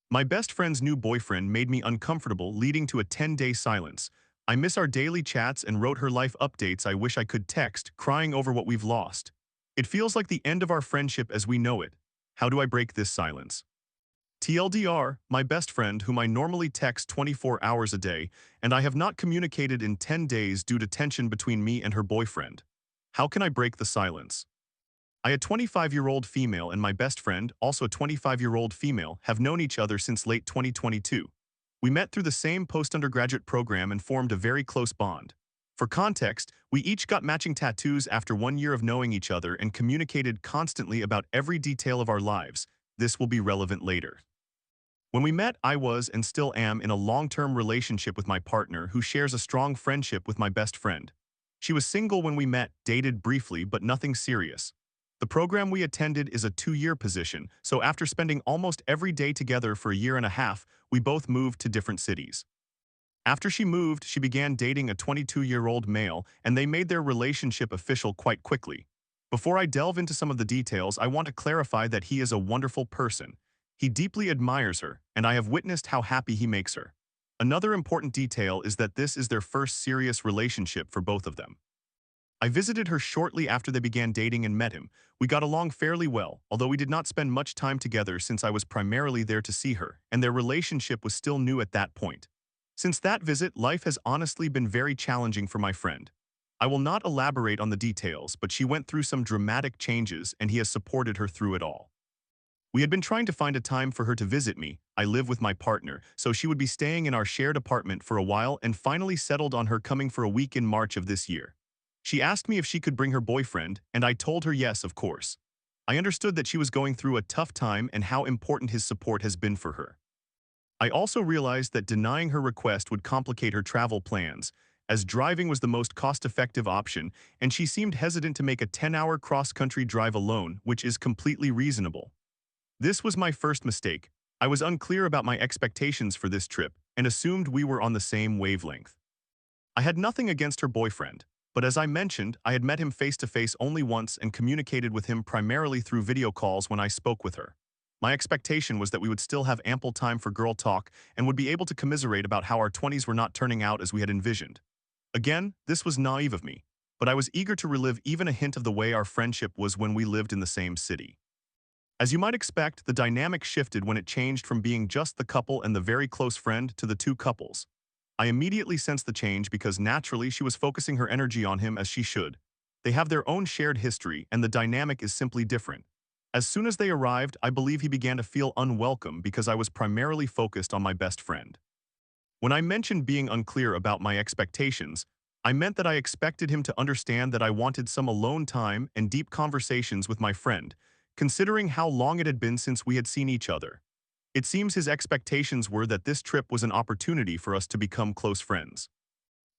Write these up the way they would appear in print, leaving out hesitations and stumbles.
My best friend's new boyfriend made me uncomfortable, leading to a 10-day silence. I miss our daily chats and wrote her life updates I wish I could text, crying over what we've lost. It feels like the end of our friendship as we know it. How do I break this silence? TLDR, my best friend, whom I normally text 24 hours a day, and I have not communicated in 10 days due to tension between me and her boyfriend. How can I break the silence? A 25-year-old female and my best friend, also a 25-year-old female, have known each other since late 2022. We met through the same post-undergraduate program and formed a very close bond. For context, we each got matching tattoos after 1 year of knowing each other and communicated constantly about every detail of our lives. This will be relevant later. When we met, I was and still am in a long-term relationship with my partner who shares a strong friendship with my best friend. She was single when we met, dated briefly, but nothing serious. The program we attended is a 2-year position, so after spending almost every day together for a year and a half, we both moved to different cities. After she moved, she began dating a 22-year-old male, and they made their relationship official quite quickly. Before I delve into some of the details, I want to clarify that he is a wonderful person. He deeply admires her, and I have witnessed how happy he makes her. Another important detail is that this is their first serious relationship for both of them. I visited her shortly after they began dating and met him. We got along fairly well, although we did not spend much time together since I was primarily there to see her, and their relationship was still new at that point. Since that visit, life has honestly been very challenging for my friend. I will not elaborate on the details, but she went through some dramatic changes and he has supported her through it all. We had been trying to find a time for her to visit me. I live with my partner, so she would be staying in our shared apartment for a while and finally settled on her coming for a week in March of this year. She asked me if she could bring her boyfriend, and I told her yes, of course. I understood that she was going through a tough time and how important his support has been for her. I also realized that denying her request would complicate her travel plans, as driving was the most cost-effective option, and she seemed hesitant to make a 10-hour cross-country drive alone, which is completely reasonable. This was my first mistake. I was unclear about my expectations for this trip and assumed we were on the same wavelength. I had nothing against her boyfriend, but as I mentioned, I had met him face-to-face only once and communicated with him primarily through video calls when I spoke with her. My expectation was that we would still have ample time for girl talk and would be able to commiserate about how our 20s were not turning out as we had envisioned. Again, this was naive of me, but I was eager to relive even a hint of the way our friendship was when we lived in the same city. As you might expect, the dynamic shifted when it changed from being just the couple and the very close friend to the two couples. I immediately sensed the change because naturally she was focusing her energy on him as she should. They have their own shared history and the dynamic is simply different. As soon as they arrived, I believe he began to feel unwelcome because I was primarily focused on my best friend. When I mentioned being unclear about my expectations, I meant that I expected him to understand that I wanted some alone time and deep conversations with my friend, considering how long it had been since we had seen each other. It seems his expectations were that this trip was an opportunity for us to become close friends.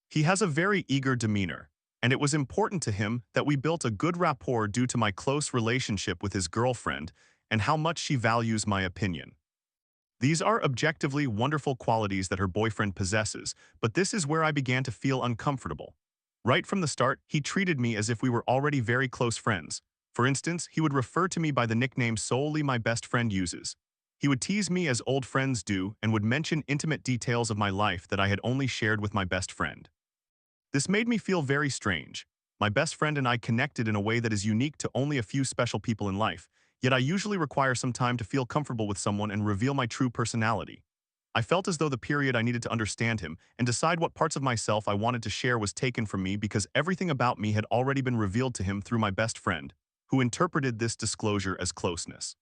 He has a very eager demeanor, and it was important to him that we built a good rapport due to my close relationship with his girlfriend and how much she values my opinion. These are objectively wonderful qualities that her boyfriend possesses, but this is where I began to feel uncomfortable. Right from the start, he treated me as if we were already very close friends. For instance, he would refer to me by the nickname solely my best friend uses. He would tease me as old friends do and would mention intimate details of my life that I had only shared with my best friend. This made me feel very strange. My best friend and I connected in a way that is unique to only a few special people in life, yet I usually require some time to feel comfortable with someone and reveal my true personality. I felt as though the period I needed to understand him and decide what parts of myself I wanted to share was taken from me because everything about me had already been revealed to him through my best friend, who interpreted this disclosure as closeness.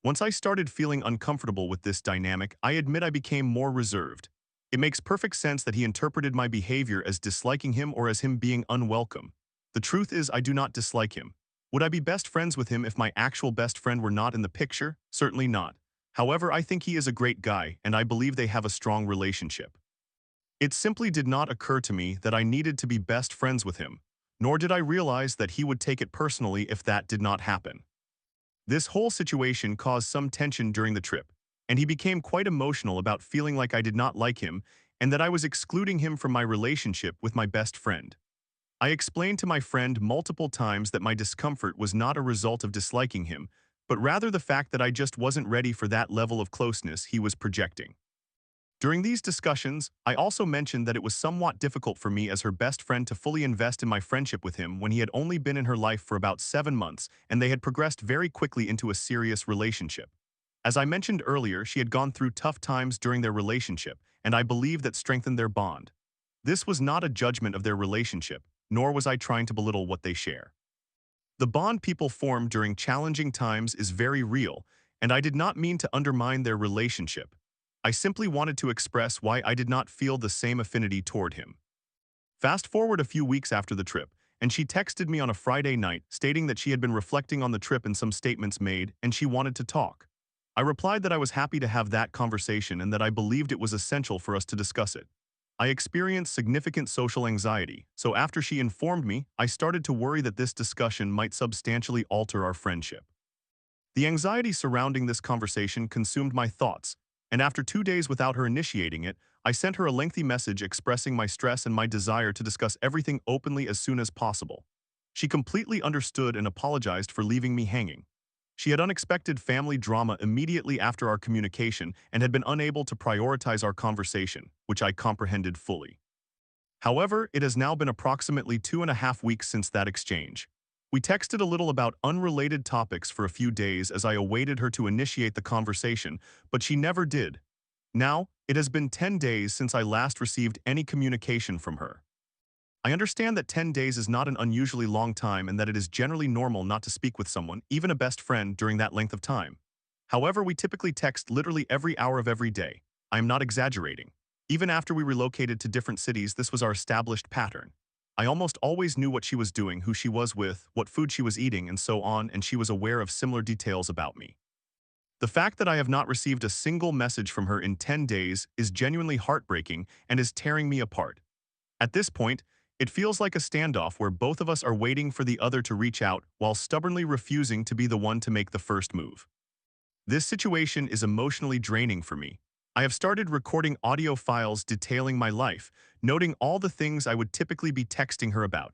Once I started feeling uncomfortable with this dynamic, I admit I became more reserved. It makes perfect sense that he interpreted my behavior as disliking him or as him being unwelcome. The truth is, I do not dislike him. Would I be best friends with him if my actual best friend were not in the picture? Certainly not. However, I think he is a great guy, and I believe they have a strong relationship. It simply did not occur to me that I needed to be best friends with him, nor did I realize that he would take it personally if that did not happen. This whole situation caused some tension during the trip, and he became quite emotional about feeling like I did not like him and that I was excluding him from my relationship with my best friend. I explained to my friend multiple times that my discomfort was not a result of disliking him, but rather the fact that I just wasn't ready for that level of closeness he was projecting. During these discussions, I also mentioned that it was somewhat difficult for me as her best friend to fully invest in my friendship with him when he had only been in her life for about 7 months and they had progressed very quickly into a serious relationship. As I mentioned earlier, she had gone through tough times during their relationship, and I believe that strengthened their bond. This was not a judgment of their relationship, nor was I trying to belittle what they share. The bond people form during challenging times is very real, and I did not mean to undermine their relationship. I simply wanted to express why I did not feel the same affinity toward him. Fast forward a few weeks after the trip, and she texted me on a Friday night stating that she had been reflecting on the trip and some statements made, and she wanted to talk. I replied that I was happy to have that conversation and that I believed it was essential for us to discuss it. I experienced significant social anxiety, so after she informed me, I started to worry that this discussion might substantially alter our friendship. The anxiety surrounding this conversation consumed my thoughts, and after 2 days without her initiating it, I sent her a lengthy message expressing my stress and my desire to discuss everything openly as soon as possible. She completely understood and apologized for leaving me hanging. She had unexpected family drama immediately after our communication and had been unable to prioritize our conversation, which I comprehended fully. However, it has now been approximately 2.5 weeks since that exchange. We texted a little about unrelated topics for a few days as I awaited her to initiate the conversation, but she never did. Now, it has been 10 days since I last received any communication from her. I understand that 10 days is not an unusually long time and that it is generally normal not to speak with someone, even a best friend, during that length of time. However, we typically text literally every hour of every day. I am not exaggerating. Even after we relocated to different cities, this was our established pattern. I almost always knew what she was doing, who she was with, what food she was eating, and so on, and she was aware of similar details about me. The fact that I have not received a single message from her in 10 days is genuinely heartbreaking and is tearing me apart. At this point, it feels like a standoff where both of us are waiting for the other to reach out while stubbornly refusing to be the one to make the first move. This situation is emotionally draining for me. I have started recording audio files detailing my life, noting all the things I would typically be texting her about.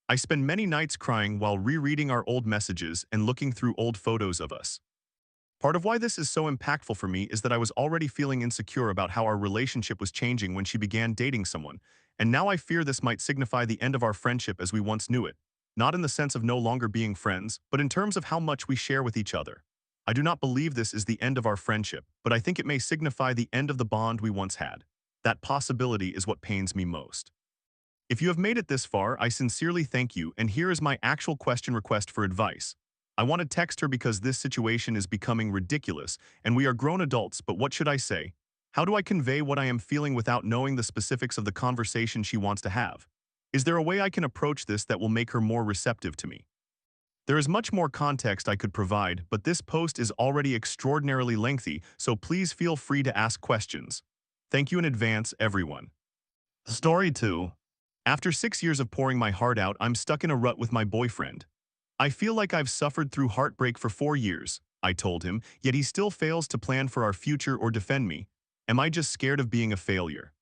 I spend many nights crying while rereading our old messages and looking through old photos of us. Part of why this is so impactful for me is that I was already feeling insecure about how our relationship was changing when she began dating someone, and now I fear this might signify the end of our friendship as we once knew it, not in the sense of no longer being friends, but in terms of how much we share with each other. I do not believe this is the end of our friendship, but I think it may signify the end of the bond we once had. That possibility is what pains me most. If you have made it this far, I sincerely thank you, and here is my actual question request for advice. I want to text her because this situation is becoming ridiculous, and we are grown adults, but what should I say? How do I convey what I am feeling without knowing the specifics of the conversation she wants to have? Is there a way I can approach this that will make her more receptive to me? There is much more context I could provide, but this post is already extraordinarily lengthy, so please feel free to ask questions. Thank you in advance, everyone. Story 2. After 6 years of pouring my heart out, I'm stuck in a rut with my boyfriend. I feel like I've suffered through heartbreak for 4 years, I told him, yet he still fails to plan for our future or defend me. Am I just scared of being a failure?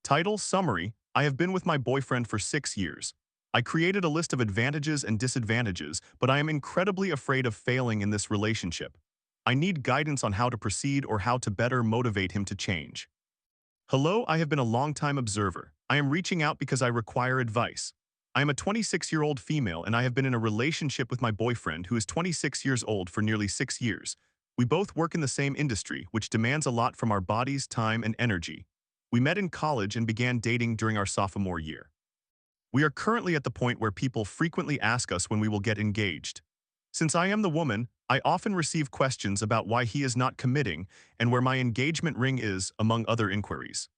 Title Summary: I have been with my boyfriend for 6 years. I created a list of advantages and disadvantages, but I am incredibly afraid of failing in this relationship. I need guidance on how to proceed or how to better motivate him to change. Hello, I have been a long-time observer. I am reaching out because I require advice. I am a 26-year-old female and I have been in a relationship with my boyfriend who is 26 years old for nearly 6 years. We both work in the same industry, which demands a lot from our bodies, time, and energy. We met in college and began dating during our sophomore year. We are currently at the point where people frequently ask us when we will get engaged. Since I am the woman, I often receive questions about why he is not committing and where my engagement ring is, among other inquiries.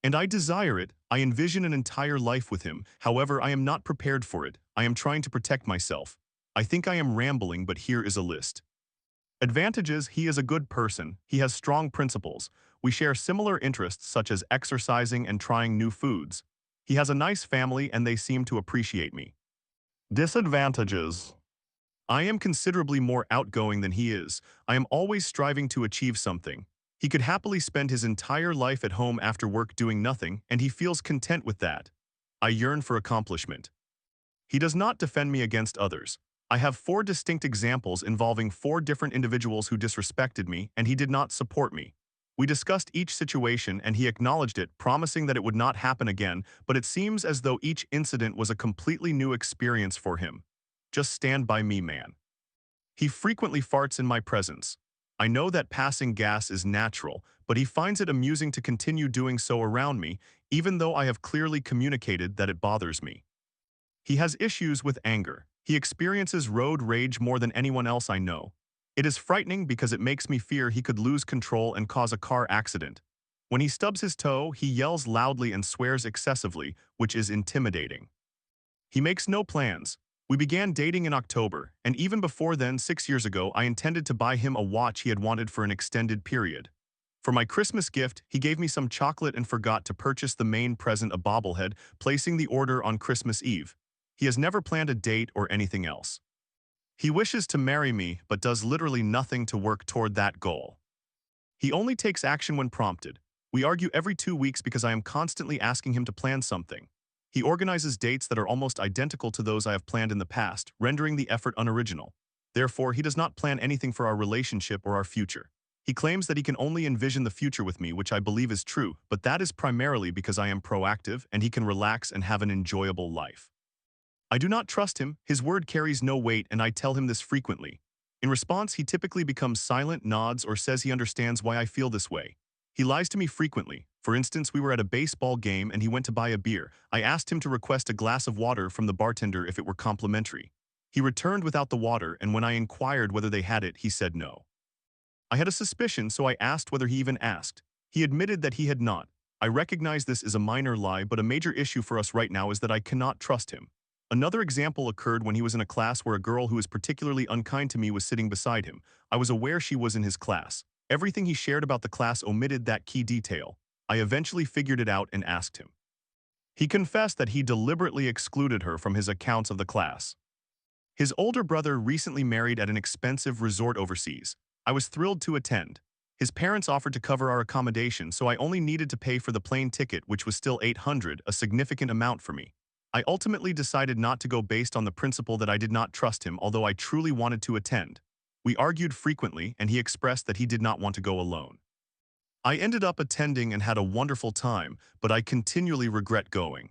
And I desire it. I envision an entire life with him. However, I am not prepared for it. I am trying to protect myself. I think I am rambling, but here is a list. Advantages: he is a good person. He has strong principles. We share similar interests such as exercising and trying new foods. He has a nice family and they seem to appreciate me. Disadvantages: I am considerably more outgoing than he is. I am always striving to achieve something. He could happily spend his entire life at home after work doing nothing, and he feels content with that. I yearn for accomplishment. He does not defend me against others. I have 4 distinct examples involving 4 different individuals who disrespected me, and he did not support me. We discussed each situation and he acknowledged it, promising that it would not happen again, but it seems as though each incident was a completely new experience for him. Just stand by me, man. He frequently farts in my presence. I know that passing gas is natural, but he finds it amusing to continue doing so around me, even though I have clearly communicated that it bothers me. He has issues with anger. He experiences road rage more than anyone else I know. It is frightening because it makes me fear he could lose control and cause a car accident. When he stubs his toe, he yells loudly and swears excessively, which is intimidating. He makes no plans. We began dating in October, and even before then, 6 years ago, I intended to buy him a watch he had wanted for an extended period. For my Christmas gift, he gave me some chocolate and forgot to purchase the main present, a bobblehead, placing the order on Christmas Eve. He has never planned a date or anything else. He wishes to marry me, but does literally nothing to work toward that goal. He only takes action when prompted. We argue every 2 weeks because I am constantly asking him to plan something. He organizes dates that are almost identical to those I have planned in the past, rendering the effort unoriginal. Therefore, he does not plan anything for our relationship or our future. He claims that he can only envision the future with me, which I believe is true, but that is primarily because I am proactive and he can relax and have an enjoyable life. I do not trust him, his word carries no weight, and I tell him this frequently. In response, he typically becomes silent, nods, or says he understands why I feel this way. He lies to me frequently. For instance, we were at a baseball game and he went to buy a beer. I asked him to request a glass of water from the bartender if it were complimentary. He returned without the water, and when I inquired whether they had it, he said no. I had a suspicion, so I asked whether he even asked. He admitted that he had not. I recognize this is a minor lie, but a major issue for us right now is that I cannot trust him. Another example occurred when he was in a class where a girl who was particularly unkind to me was sitting beside him. I was aware she was in his class. Everything he shared about the class omitted that key detail. I eventually figured it out and asked him. He confessed that he deliberately excluded her from his accounts of the class. His older brother recently married at an expensive resort overseas. I was thrilled to attend. His parents offered to cover our accommodation, so I only needed to pay for the plane ticket, which was still $800, a significant amount for me. I ultimately decided not to go based on the principle that I did not trust him, although I truly wanted to attend. We argued frequently, and he expressed that he did not want to go alone. I ended up attending and had a wonderful time, but I continually regret going.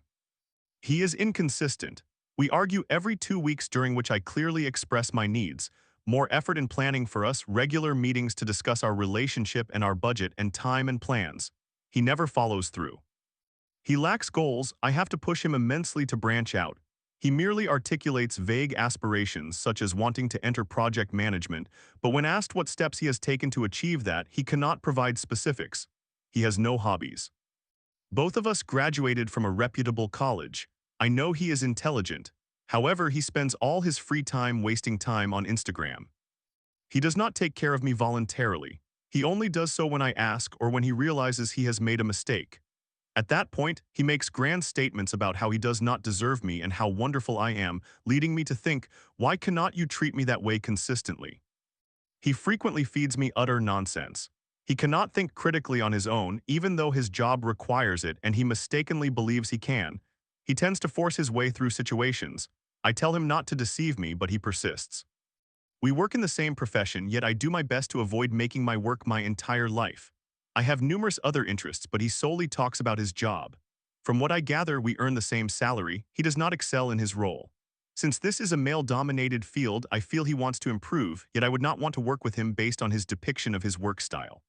He is inconsistent. We argue every 2 weeks, during which I clearly express my needs, more effort in planning for us, regular meetings to discuss our relationship and our budget, and time and plans. He never follows through. He lacks goals. I have to push him immensely to branch out. He merely articulates vague aspirations, such as wanting to enter project management, but when asked what steps he has taken to achieve that, he cannot provide specifics. He has no hobbies. Both of us graduated from a reputable college. I know he is intelligent. However, he spends all his free time wasting time on Instagram. He does not take care of me voluntarily. He only does so when I ask or when he realizes he has made a mistake. At that point, he makes grand statements about how he does not deserve me and how wonderful I am, leading me to think, why cannot you treat me that way consistently? He frequently feeds me utter nonsense. He cannot think critically on his own, even though his job requires it, and he mistakenly believes he can. He tends to force his way through situations. I tell him not to deceive me, but he persists. We work in the same profession, yet I do my best to avoid making my work my entire life. I have numerous other interests, but he solely talks about his job. From what I gather, we earn the same salary. He does not excel in his role. Since this is a male-dominated field, I feel he wants to improve, yet I would not want to work with him based on his depiction of his work style.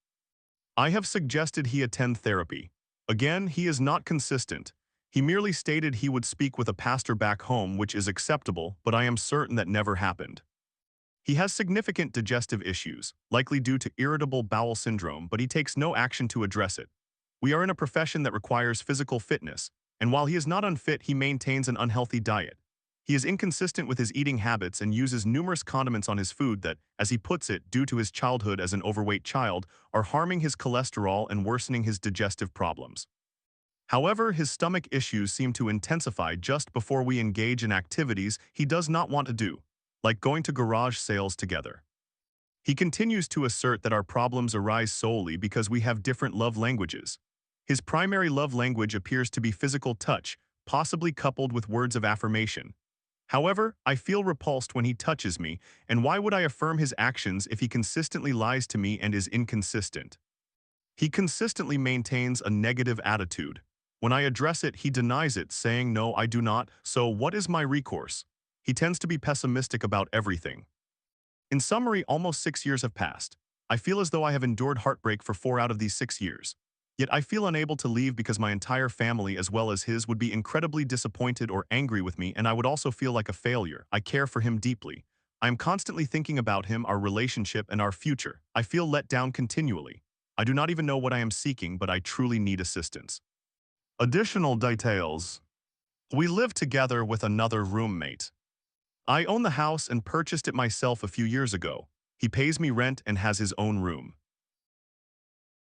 I have suggested he attend therapy. Again, he is not consistent. He merely stated he would speak with a pastor back home, which is acceptable, but I am certain that never happened. He has significant digestive issues, likely due to irritable bowel syndrome, but he takes no action to address it. We are in a profession that requires physical fitness, and while he is not unfit, he maintains an unhealthy diet. He is inconsistent with his eating habits and uses numerous condiments on his food that, as he puts it, due to his childhood as an overweight child, are harming his cholesterol and worsening his digestive problems. However, his stomach issues seem to intensify just before we engage in activities he does not want to do, like going to garage sales together. He continues to assert that our problems arise solely because we have different love languages. His primary love language appears to be physical touch, possibly coupled with words of affirmation. However, I feel repulsed when he touches me, and why would I affirm his actions if he consistently lies to me and is inconsistent? He consistently maintains a negative attitude. When I address it, he denies it, saying, "No, I do not, so what is my recourse?" He tends to be pessimistic about everything. In summary, almost 6 years have passed. I feel as though I have endured heartbreak for 4 out of these 6 years. Yet I feel unable to leave because my entire family, as well as his, would be incredibly disappointed or angry with me, and I would also feel like a failure. I care for him deeply. I am constantly thinking about him, our relationship, and our future. I feel let down continually. I do not even know what I am seeking, but I truly need assistance. Additional details. We live together with another roommate. I own the house and purchased it myself a few years ago. He pays me rent and has his own room.